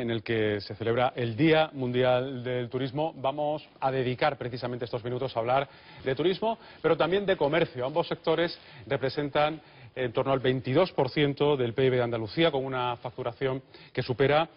en el que se celebra el Día Mundial del Turismo, vamos a dedicar precisamente estos minutos a hablar de turismo, pero también de comercio. Ambos sectores representan en torno al 22% del PIB de Andalucía, con una facturación que supera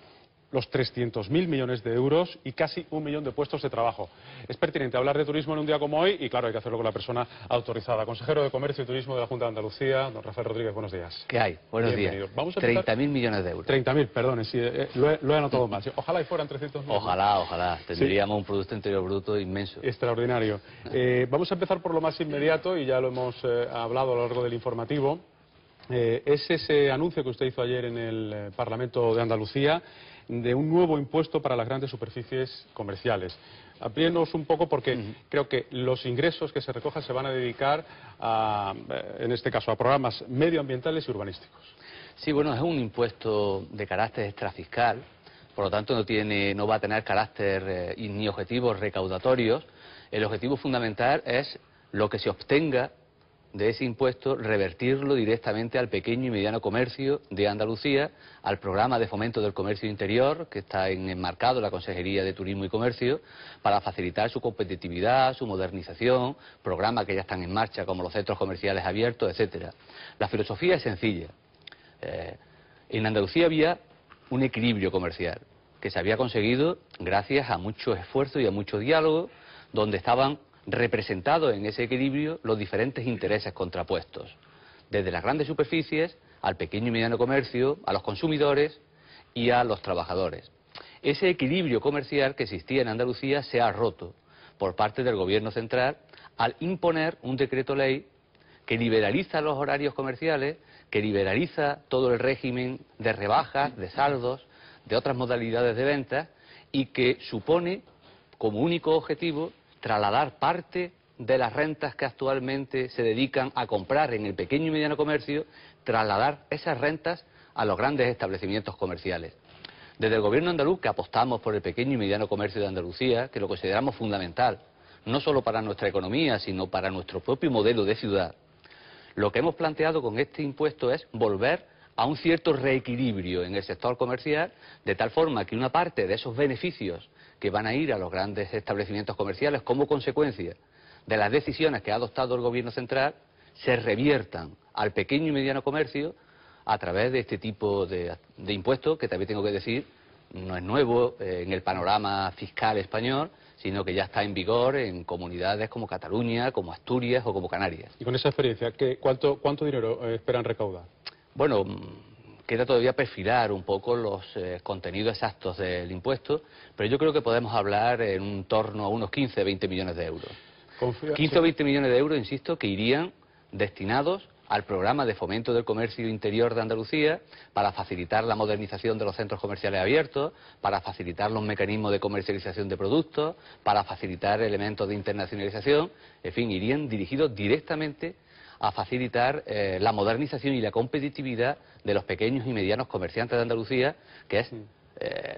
los 300.000 millones de euros y casi 1 millón de puestos de trabajo. Es pertinente hablar de turismo en un día como hoy y, claro, hay que hacerlo con la persona autorizada. Consejero de Comercio y Turismo de la Junta de Andalucía, don Rafael Rodríguez, buenos días. ¿Qué hay? Buenos días. 30.000 millones de euros. 30.000, perdón, sí, lo he anotado mal. Ojalá y fueran 300.000. Ojalá. Tendríamos un Producto Interior Bruto inmenso. Extraordinario. Vamos a empezar por lo más inmediato, y ya lo hemos hablado a lo largo del informativo. Es ese anuncio que usted hizo ayer en el Parlamento de Andalucía de un nuevo impuesto para las grandes superficies comerciales. Amplíenos un poco, porque creo que los ingresos que se recojan se van a dedicar en este caso, a programas medioambientales y urbanísticos. Sí, bueno, es un impuesto de carácter extrafiscal, por lo tanto no va a tener carácter ni objetivos recaudatorios. El objetivo fundamental es lo que se obtenga de ese impuesto, revertirlo directamente al pequeño y mediano comercio de Andalucía, al programa de fomento del comercio interior, que está enmarcado en la Consejería de Turismo y Comercio, para facilitar su competitividad, su modernización, programas que ya están en marcha, como los centros comerciales abiertos, etcétera. La filosofía es sencilla. En Andalucía había un equilibrio comercial, que se había conseguido gracias a mucho esfuerzo y a mucho diálogo, donde estaban representados en ese equilibrio los diferentes intereses contrapuestos, desde las grandes superficies al pequeño y mediano comercio, a los consumidores y a los trabajadores. Ese equilibrio comercial que existía en Andalucía se ha roto por parte del Gobierno central al imponer un decreto ley que liberaliza los horarios comerciales, que liberaliza todo el régimen de rebajas, de saldos, de otras modalidades de ventas, y que supone como único objetivo trasladar parte de las rentas que actualmente se dedican a comprar en el pequeño y mediano comercio, trasladar esas rentas a los grandes establecimientos comerciales. Desde el Gobierno andaluz, que apostamos por el pequeño y mediano comercio de Andalucía, que lo consideramos fundamental, no solo para nuestra economía, sino para nuestro propio modelo de ciudad, lo que hemos planteado con este impuesto es volver a un cierto reequilibrio en el sector comercial, de tal forma que una parte de esos beneficios que van a ir a los grandes establecimientos comerciales como consecuencia de las decisiones que ha adoptado el Gobierno central se reviertan al pequeño y mediano comercio a través de este tipo de impuestos, que también tengo que decir no es nuevo en el panorama fiscal español, sino que ya está en vigor en comunidades como Cataluña, como Asturias o como Canarias. Y con esa experiencia, ¿cuánto dinero esperan recaudar? Bueno, queda todavía perfilar un poco los contenidos exactos del impuesto, pero yo creo que podemos hablar en torno a unos 15 o 20 millones de euros. 15 o 20 millones de euros, insisto, que irían destinados al programa de fomento del comercio interior de Andalucía, para facilitar la modernización de los centros comerciales abiertos, para facilitar los mecanismos de comercialización de productos, para facilitar elementos de internacionalización, en fin, irían dirigidos directamente a facilitar la modernización y la competitividad de los pequeños y medianos comerciantes de Andalucía, que es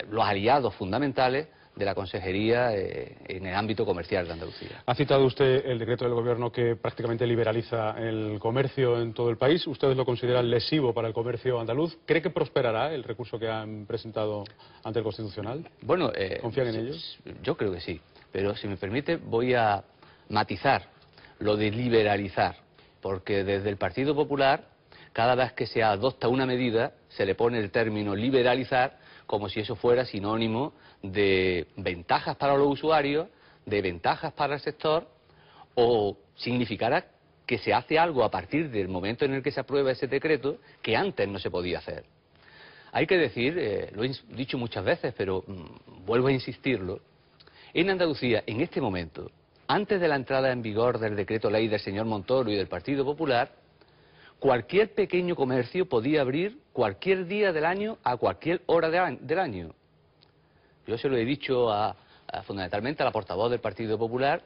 los aliados fundamentales de la Consejería en el ámbito comercial de Andalucía. Ha citado usted el decreto del Gobierno que prácticamente liberaliza el comercio en todo el país. ¿Ustedes lo consideran lesivo para el comercio andaluz? ¿Cree que prosperará el recurso que han presentado ante el Constitucional? Bueno, ¿confían en ellos? Yo creo que sí, pero si me permite voy a matizar lo de liberalizar, porque desde el Partido Popular, cada vez que se adopta una medida, se le pone el término liberalizar como si eso fuera sinónimo de ventajas para los usuarios, de ventajas para el sector, o significara que se hace algo a partir del momento en el que se aprueba ese decreto que antes no se podía hacer. Hay que decir, lo he dicho muchas veces, pero vuelvo a insistirlo, en Andalucía, en este momento, antes de la entrada en vigor del decreto ley del señor Montoro y del Partido Popular, cualquier pequeño comercio podía abrir cualquier día del año a cualquier hora del año. Yo se lo he dicho fundamentalmente a la portavoz del Partido Popular: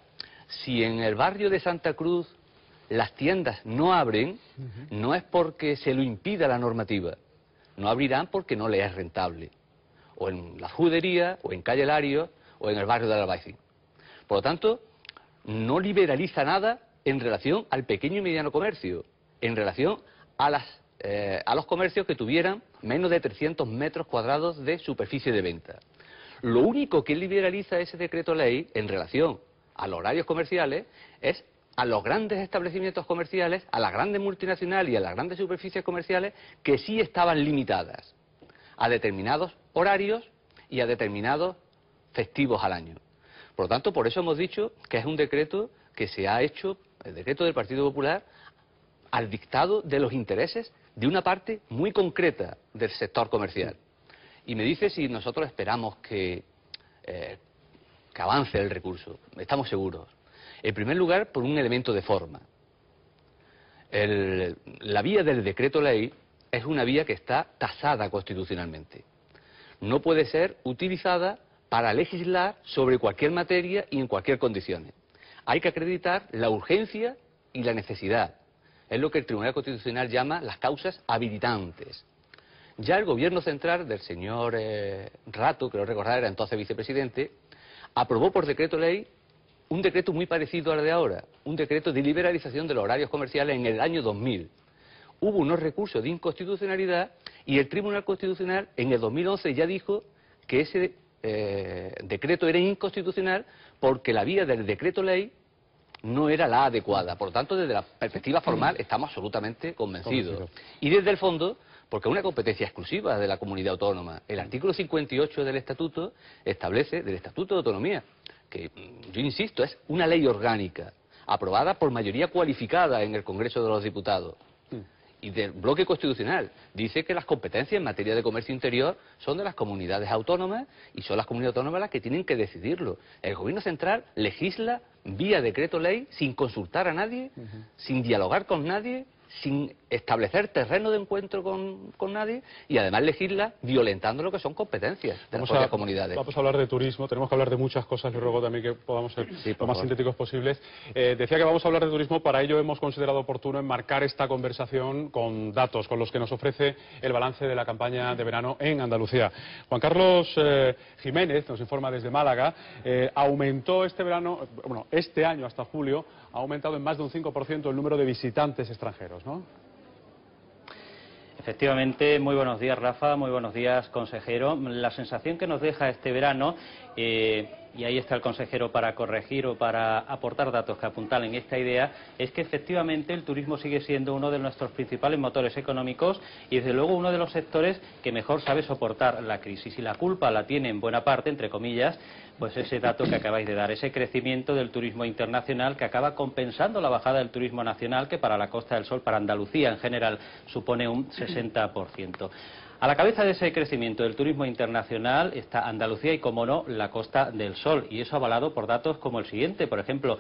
si en el barrio de Santa Cruz las tiendas no abren, no es porque se lo impida la normativa, no abrirán porque no les es rentable, o en la Judería, o en Calle Larios, o en el barrio del Albaicín. Por lo tanto, no liberaliza nada en relación al pequeño y mediano comercio, en relación a las a los comercios que tuvieran menos de 300 metros cuadrados de superficie de venta. Lo único que liberaliza ese decreto ley en relación a los horarios comerciales es a los grandes establecimientos comerciales, a las grandes multinacionales y a las grandes superficies comerciales que sí estaban limitadas a determinados horarios y a determinados festivos al año. Por lo tanto, por eso hemos dicho que es un decreto que se ha hecho, el decreto del Partido Popular, al dictado de los intereses de una parte muy concreta del sector comercial. Y me dice si nosotros esperamos que avance el recurso. Estamos seguros. En primer lugar, por un elemento de forma. La vía del decreto ley es una vía que está tasada constitucionalmente. No puede ser utilizada para legislar sobre cualquier materia y en cualquier condición. Hay que acreditar la urgencia y la necesidad. Es lo que el Tribunal Constitucional llama las causas habilitantes. Ya el Gobierno central del señor Rato, creo recordar era entonces vicepresidente, aprobó por decreto ley un decreto muy parecido al de ahora, un decreto de liberalización de los horarios comerciales en el año 2000. Hubo unos recursos de inconstitucionalidad y el Tribunal Constitucional en el 2011 ya dijo que ese decreto era inconstitucional porque la vía del decreto ley no era la adecuada. Por lo tanto, desde la perspectiva formal estamos absolutamente convencidos. Y desde el fondo, porque es una competencia exclusiva de la comunidad autónoma. El artículo 58 del Estatuto establece, del Estatuto de Autonomía, que yo insisto, es una ley orgánica, aprobada por mayoría cualificada en el Congreso de los Diputados. Y del bloque constitucional dice que las competencias en materia de comercio interior son de las comunidades autónomas y son las comunidades autónomas las que tienen que decidirlo. El Gobierno central legisla vía decreto ley sin consultar a nadie, sin dialogar con nadie, sin establecer terreno de encuentro con nadie y además legisla violentando lo que son competencias de las propias comunidades. Vamos a hablar de turismo, tenemos que hablar de muchas cosas, le ruego también que podamos ser lo más sintéticos posibles. Decía que vamos a hablar de turismo, para ello hemos considerado oportuno enmarcar esta conversación con datos, con los que nos ofrece el balance de la campaña de verano en Andalucía. Juan Carlos Jiménez nos informa desde Málaga, aumentó este verano, bueno, este año hasta julio, ha aumentado en más de un 5% el número de visitantes extranjeros, ¿no? Efectivamente, muy buenos días, Rafa, muy buenos días, consejero. La sensación que nos deja este verano, y ahí está el consejero para corregir o para aportar datos que apuntalen esta idea, es que efectivamente el turismo sigue siendo uno de nuestros principales motores económicos y desde luego uno de los sectores que mejor sabe soportar la crisis. Y la culpa la tiene en buena parte, entre comillas, pues ese dato que acabáis de dar, ese crecimiento del turismo internacional que acaba compensando la bajada del turismo nacional, que para la Costa del Sol, para Andalucía en general, supone un 60%. A la cabeza de ese crecimiento del turismo internacional está Andalucía y, como no, la Costa del Sol, y eso avalado por datos como el siguiente. Por ejemplo,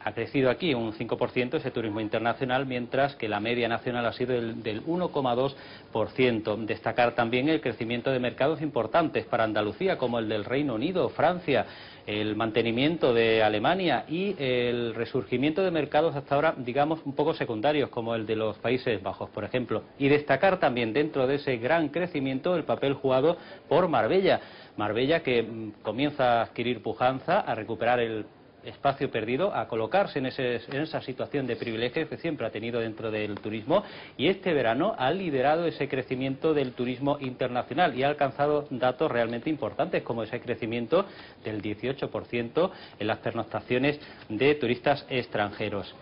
ha crecido aquí un 5% ese turismo internacional, mientras que la media nacional ha sido del 1,2%. Destacar también el crecimiento de mercados importantes para Andalucía, como el del Reino Unido, Francia, el mantenimiento de Alemania y el resurgimiento de mercados hasta ahora, digamos, un poco secundarios, como el de los Países Bajos, por ejemplo. Y destacar también dentro de ese gran crecimiento el papel jugado por Marbella. Marbella que comienza a adquirir pujanza, a recuperar el espacio perdido, a colocarse en esa situación de privilegio que siempre ha tenido dentro del turismo, y este verano ha liderado ese crecimiento del turismo internacional y ha alcanzado datos realmente importantes, como ese crecimiento del 18% en las pernoctaciones de turistas extranjeros.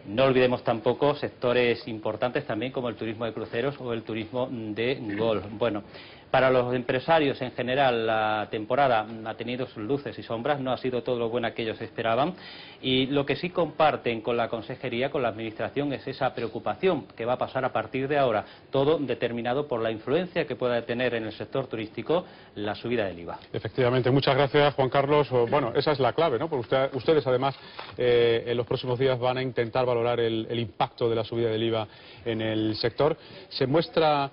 No olvidemos tampoco sectores importantes también como el turismo de cruceros o el turismo de golf. Bueno, para los empresarios en general la temporada ha tenido sus luces y sombras, no ha sido todo lo buena que ellos esperaban, y lo que sí comparten con la consejería, con la administración, es esa preocupación que va a pasar a partir de ahora, todo determinado por la influencia que pueda tener en el sector turístico la subida del IVA. Efectivamente, muchas gracias, Juan Carlos. Bueno, esa es la clave, ¿no? Porque ustedes además en los próximos días van a intentar valorar el impacto de la subida del IVA en el sector. ¿Se muestra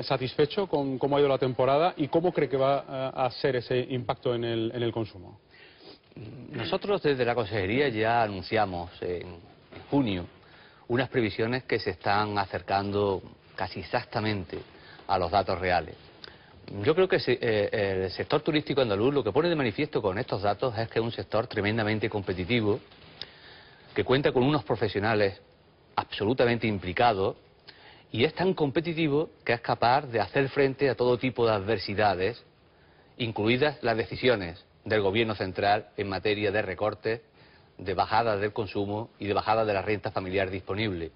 satisfecho con cómo ha ido la temporada y cómo cree que va a ser ese impacto en el consumo? Nosotros desde la consejería ya anunciamos en junio unas previsiones que se están acercando casi exactamente a los datos reales. Yo creo que el sector turístico andaluz lo que pone de manifiesto con estos datos es que es un sector tremendamente competitivo, que cuenta con unos profesionales absolutamente implicados y es tan competitivo que es capaz de hacer frente a todo tipo de adversidades, incluidas las decisiones del Gobierno central en materia de recortes, de bajada del consumo y de bajada de la renta familiar disponible.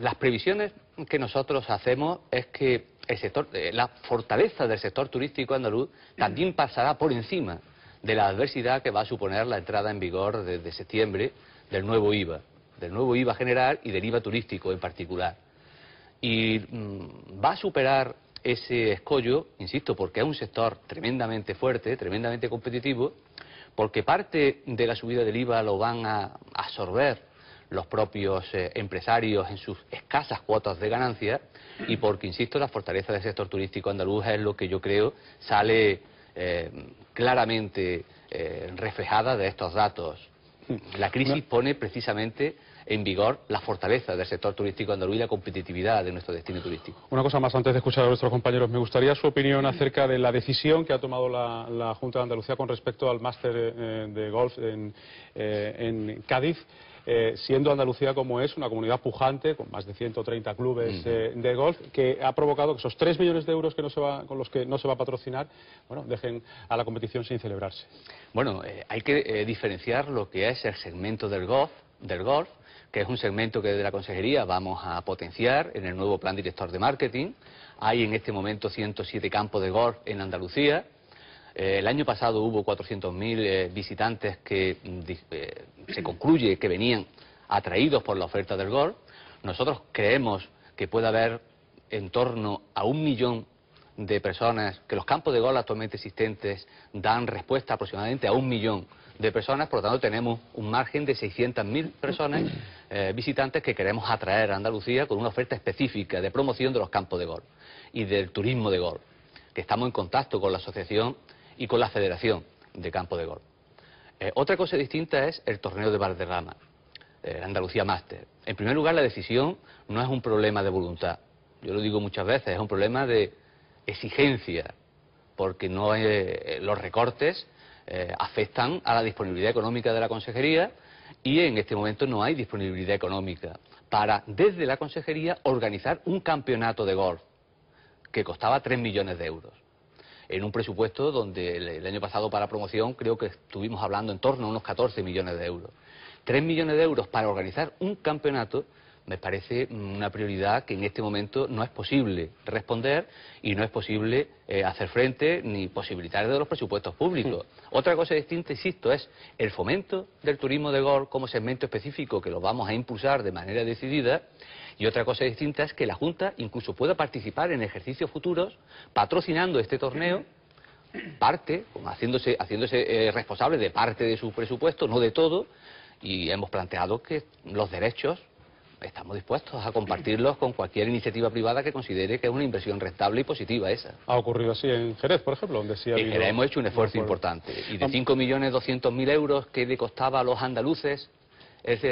Las previsiones que nosotros hacemos es que la fortaleza del sector turístico andaluz también pasará por encima de la adversidad que va a suponer la entrada en vigor desde septiembre del nuevo IVA general y del IVA turístico en particular. Y va a superar ese escollo, insisto, porque es un sector tremendamente fuerte, tremendamente competitivo, porque parte de la subida del IVA lo van a absorber los propios empresarios en sus escasas cuotas de ganancia, y porque, insisto, la fortaleza del sector turístico andaluz es lo que yo creo sale claramente reflejada de estos datos. La crisis pone precisamente en vigor la fortaleza del sector turístico andaluz y la competitividad de nuestro destino turístico. Una cosa más antes de escuchar a nuestros compañeros. Me gustaría su opinión acerca de la decisión que ha tomado la Junta de Andalucía con respecto al máster de golf en Cádiz. Siendo Andalucía como es, una comunidad pujante, con más de 130 clubes de golf, que ha provocado que esos 3 millones de euros con los que no se va a patrocinar, bueno, dejen a la competición sin celebrarse. Bueno, hay que diferenciar lo que es el segmento del golf, que es un segmento que desde la Consejería vamos a potenciar en el nuevo Plan Director de Marketing. Hay en este momento 107 campos de golf en Andalucía. El año pasado hubo 400.000 visitantes que se concluye que venían atraídos por la oferta del golf. Nosotros creemos que puede haber en torno a 1 millón de personas, que los campos de golf actualmente existentes dan respuesta aproximadamente a 1 millón de personas, por lo tanto tenemos un margen de 600.000 personas visitantes que queremos atraer a Andalucía con una oferta específica de promoción de los campos de golf y del turismo de golf, que estamos en contacto con la asociación y con la Federación de Campos de Golf. Otra cosa distinta es el torneo de Valderrama, Andalucía Máster. En primer lugar, la decisión no es un problema de voluntad. Yo lo digo muchas veces, es un problema de exigencia, porque los recortes afectan a la disponibilidad económica de la Consejería, y en este momento no hay disponibilidad económica para, desde la Consejería, organizar un campeonato de golf que costaba 3 millones de euros. En un presupuesto donde el año pasado para promoción creo que estuvimos hablando en torno a unos 14 millones de euros. 3 millones de euros para organizar un campeonato me parece una prioridad que en este momento no es posible responder y no es posible hacer frente ni posibilitar de los presupuestos públicos. Otra cosa distinta, insisto, es el fomento del turismo de golf como segmento específico que lo vamos a impulsar de manera decidida. Y otra cosa distinta es que la Junta incluso pueda participar en ejercicios futuros patrocinando este torneo, haciéndose responsable de parte de su presupuesto, no de todo, y hemos planteado que los derechos estamos dispuestos a compartirlos con cualquier iniciativa privada que considere que es una inversión rentable y positiva esa. Ha ocurrido así en Jerez, por ejemplo, donde sí ha habido... En Jerez hemos hecho un esfuerzo importante, y de 5.200.000 euros que le costaba a los andaluces es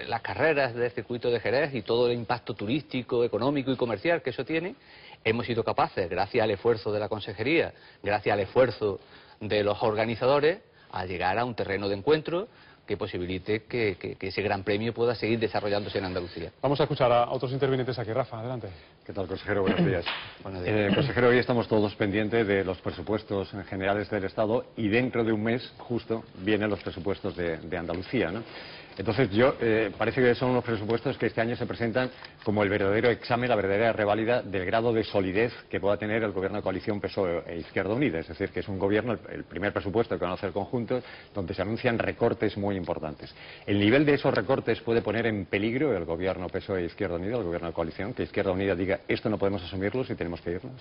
las carreras del circuito de Jerez y todo el impacto turístico, económico y comercial que eso tiene, hemos sido capaces, gracias al esfuerzo de la Consejería, gracias al esfuerzo de los organizadores, a llegar a un terreno de encuentro que posibilite que ese gran premio pueda seguir desarrollándose en Andalucía. Vamos a escuchar a otros intervinientes aquí. Rafa, adelante. ¿Qué tal, consejero? Buenos días. Buenos días. Consejero, hoy estamos todos pendientes de los presupuestos generales del Estado y dentro de un mes, justo, vienen los presupuestos de Andalucía, ¿no? Entonces, parece que son unos presupuestos que este año se presentan como el verdadero examen, la verdadera reválida del grado de solidez que pueda tener el gobierno de coalición PSOE e Izquierda Unida. Es decir, que es un gobierno, el primer presupuesto que van a hacer conjuntos, donde se anuncian recortes muy importantes. ¿El nivel de esos recortes puede poner en peligro el gobierno PSOE e Izquierda Unida, el gobierno de coalición? Que Izquierda Unida diga, esto no podemos asumirlo si tenemos que irnos.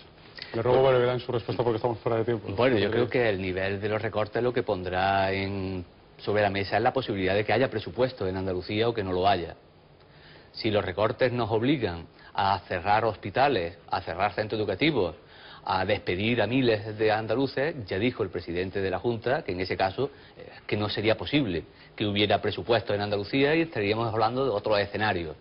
Le ruego brevedad en su respuesta porque estamos fuera de tiempo. Bueno, yo creo que el nivel de los recortes lo que pondrá sobre la mesa es la posibilidad de que haya presupuesto en Andalucía o que no lo haya. Si los recortes nos obligan a cerrar hospitales, a cerrar centros educativos, a despedir a miles de andaluces, ya dijo el presidente de la Junta que en ese caso que no sería posible que hubiera presupuesto en Andalucía y estaríamos hablando de otros escenarios.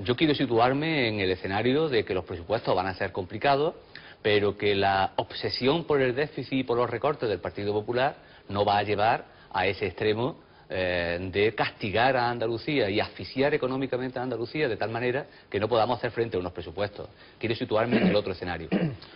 Yo quiero situarme en el escenario de que los presupuestos van a ser complicados, pero que la obsesión por el déficit y por los recortes del Partido Popular no va a llevar a ese extremo de castigar a Andalucía y asfixiar económicamente a Andalucía de tal manera que no podamos hacer frente a unos presupuestos. Quiero situarme en el otro escenario.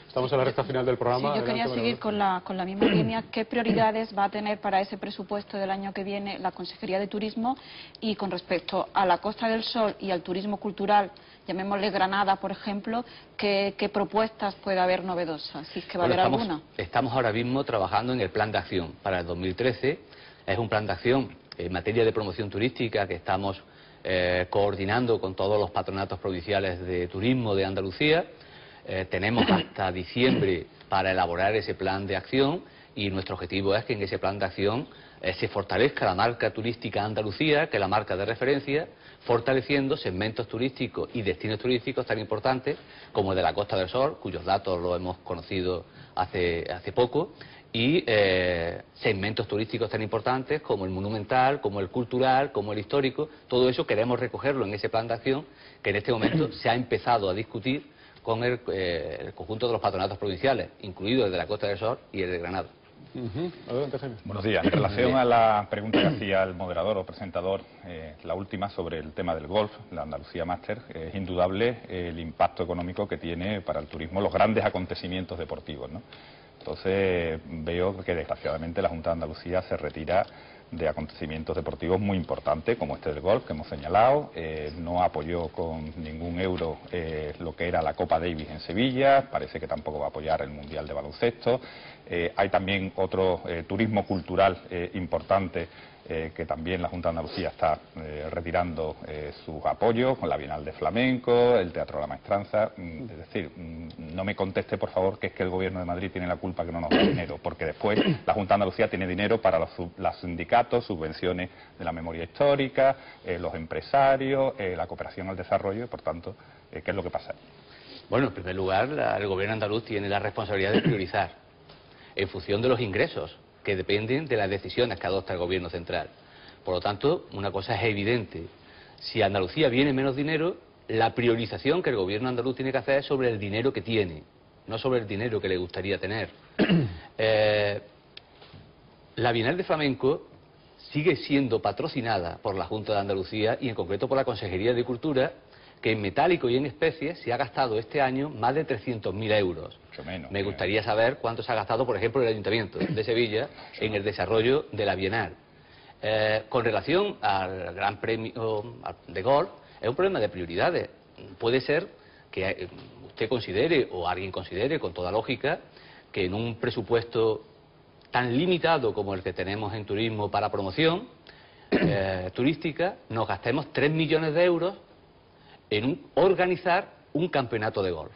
Estamos en la recta final del programa. Sí, yo quería seguir con la misma línea. ¿Qué prioridades va a tener para ese presupuesto del año que viene la Consejería de Turismo? Y con respecto a la Costa del Sol y al turismo cultural, llamémosle Granada, por ejemplo, ¿qué propuestas puede haber novedosas? Si es que va a haber alguna. Estamos ahora mismo trabajando en el plan de acción para el 2013. Es un plan de acción en materia de promoción turística que estamos coordinando con todos los patronatos provinciales de turismo de Andalucía. Tenemos hasta diciembre para elaborar ese plan de acción y nuestro objetivo es que en ese plan de acción se fortalezca la marca turística Andalucía, que es la marca de referencia, fortaleciendo segmentos turísticos y destinos turísticos tan importantes como el de la Costa del Sol, cuyos datos los hemos conocido hace poco, y segmentos turísticos tan importantes como el monumental, como el cultural, como el histórico. Todo eso queremos recogerlo en ese plan de acción que en este momento se ha empezado a discutir con el conjunto de los patronatos provinciales, incluido el de la Costa del Sol y el de Granada. Adelante, Jaime. Buenos días. En relación a la pregunta que hacía el moderador o presentador, la última sobre el tema del golf, la Andalucía Master, es indudable el impacto económico que tiene para el turismo los grandes acontecimientos deportivos, ¿no? Entonces veo que desgraciadamente la Junta de Andalucía se retira de acontecimientos deportivos muy importantes como este del golf que hemos señalado, no apoyó con ningún euro lo que era la Copa Davis en Sevilla, parece que tampoco va a apoyar el Mundial de Baloncesto. Hay también otro turismo cultural importante que también la Junta de Andalucía está retirando sus apoyos con la Bienal de Flamenco, el Teatro de la Maestranza. Es decir, no me conteste por favor que es que el Gobierno de Madrid tiene la culpa que no nos da dinero, porque después la Junta de Andalucía tiene dinero para los sindicatos, subvenciones de la memoria histórica, los empresarios, la cooperación al desarrollo, y por tanto, ¿qué es lo que pasa? Bueno, en primer lugar, el Gobierno andaluz tiene la responsabilidad de priorizar en función de los ingresos que dependen de las decisiones que adopta el Gobierno central. Por lo tanto, una cosa es evidente: si a Andalucía viene menos dinero, la priorización que el Gobierno andaluz tiene que hacer es sobre el dinero que tiene, no sobre el dinero que le gustaría tener. La Bienal de Flamenco sigue siendo patrocinada por la Junta de Andalucía y en concreto por la Consejería de Cultura, que en metálico y en especies se ha gastado este año más de 300.000 euros. Mucho menos. Me gustaría saber cuánto se ha gastado, por ejemplo, el Ayuntamiento de Sevilla en el desarrollo de la Bienal. Con relación al Gran Premio de Golf, es un problema de prioridades. Puede ser que usted considere, o alguien considere, con toda lógica, que en un presupuesto tan limitado como el que tenemos en turismo para promoción turística, nos gastemos 3 millones de euros en organizar un campeonato de golf.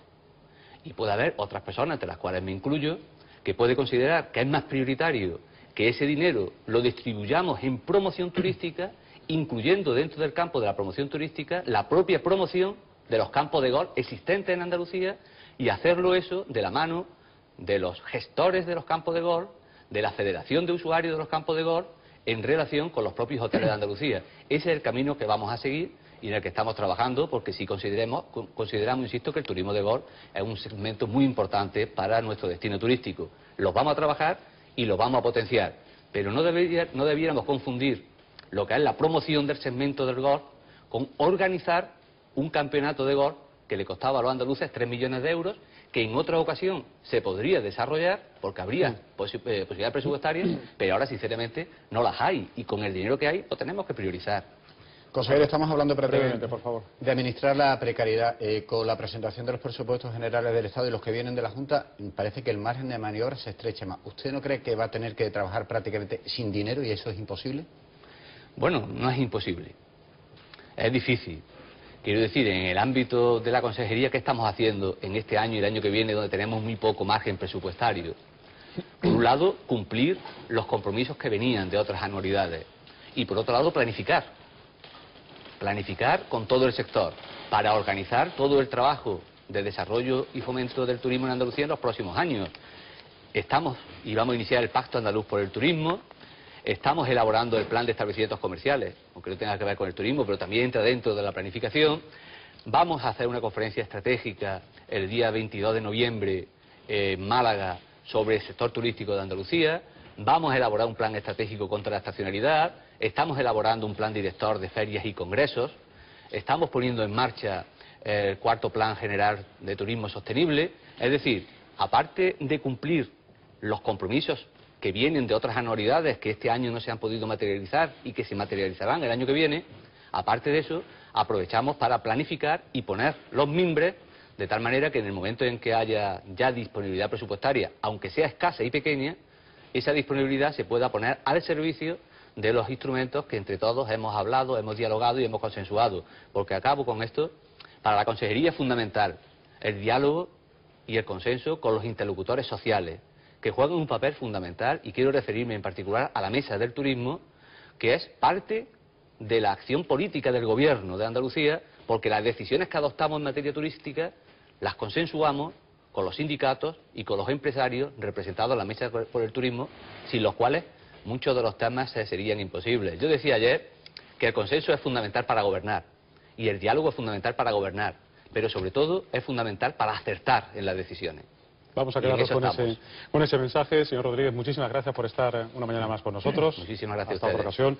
Y puede haber otras personas, entre las cuales me incluyo, que puede considerar que es más prioritario que ese dinero lo distribuyamos en promoción turística, incluyendo dentro del campo de la promoción turística la propia promoción de los campos de golf existentes en Andalucía, y hacerlo eso de la mano de los gestores de los campos de golf, de la Federación de Usuarios de los Campos de Golf, en relación con los propios hoteles de Andalucía. Ese es el camino que vamos a seguir y en el que estamos trabajando, porque sí consideramos, insisto, que el turismo de golf es un segmento muy importante para nuestro destino turístico. Los vamos a trabajar y los vamos a potenciar, pero no debiéramos confundir lo que es la promoción del segmento del golf con organizar un campeonato de golf que le costaba a los andaluces 3 millones de euros, que en otra ocasión se podría desarrollar porque habría posibilidades presupuestarias, pero ahora sinceramente no las hay, y con el dinero que hay lo tenemos que priorizar. Consejero, estamos hablando Brevemente, por favor. de administrar la precariedad. Con la presentación de los presupuestos generales del Estado y los que vienen de la Junta, parece que el margen de maniobra se estrecha más. ¿Usted no cree que va a tener que trabajar prácticamente sin dinero y eso es imposible? Bueno, no es imposible. Es difícil. Quiero decir, en el ámbito de la consejería, ¿qué estamos haciendo en este año y el año que viene, donde tenemos muy poco margen presupuestario? Por un lado, cumplir los compromisos que venían de otras anualidades. Y por otro lado, planificar con todo el sector para organizar todo el trabajo de desarrollo y fomento del turismo en Andalucía en los próximos años. Estamos y vamos a iniciar el Pacto Andaluz por el Turismo, estamos elaborando el plan de establecimientos comerciales, aunque no tenga que ver con el turismo, pero también entra dentro de la planificación. Vamos a hacer una conferencia estratégica el día 22 de noviembre en Málaga sobre el sector turístico de Andalucía. Vamos a elaborar un plan estratégico contra la estacionalidad. estamos elaborando un plan director de ferias y congresos, estamos poniendo en marcha el cuarto plan general de turismo sostenible. Es decir, aparte de cumplir los compromisos que vienen de otras anualidades que este año no se han podido materializar y que se materializarán el año que viene, aparte de eso, aprovechamos para planificar y poner los mimbres de tal manera que en el momento en que haya ya disponibilidad presupuestaria, aunque sea escasa y pequeña, esa disponibilidad se pueda poner al servicio de los instrumentos que entre todos hemos hablado, hemos dialogado y hemos consensuado. Porque acabo con esto, para la consejería es fundamental el diálogo y el consenso con los interlocutores sociales, que juegan un papel fundamental, y quiero referirme en particular a la Mesa del Turismo, que es parte de la acción política del Gobierno de Andalucía, porque las decisiones que adoptamos en materia turística las consensuamos con los sindicatos y con los empresarios representados en la Mesa por el Turismo, sin los cuales muchos de los temas serían imposibles. Yo decía ayer que el consenso es fundamental para gobernar y el diálogo es fundamental para gobernar, pero sobre todo es fundamental para acertar en las decisiones. Vamos a quedarnos con ese mensaje. Señor Rodríguez, muchísimas gracias por estar una mañana más con nosotros. Muchísimas gracias Hasta a ustedes. otra ocasión.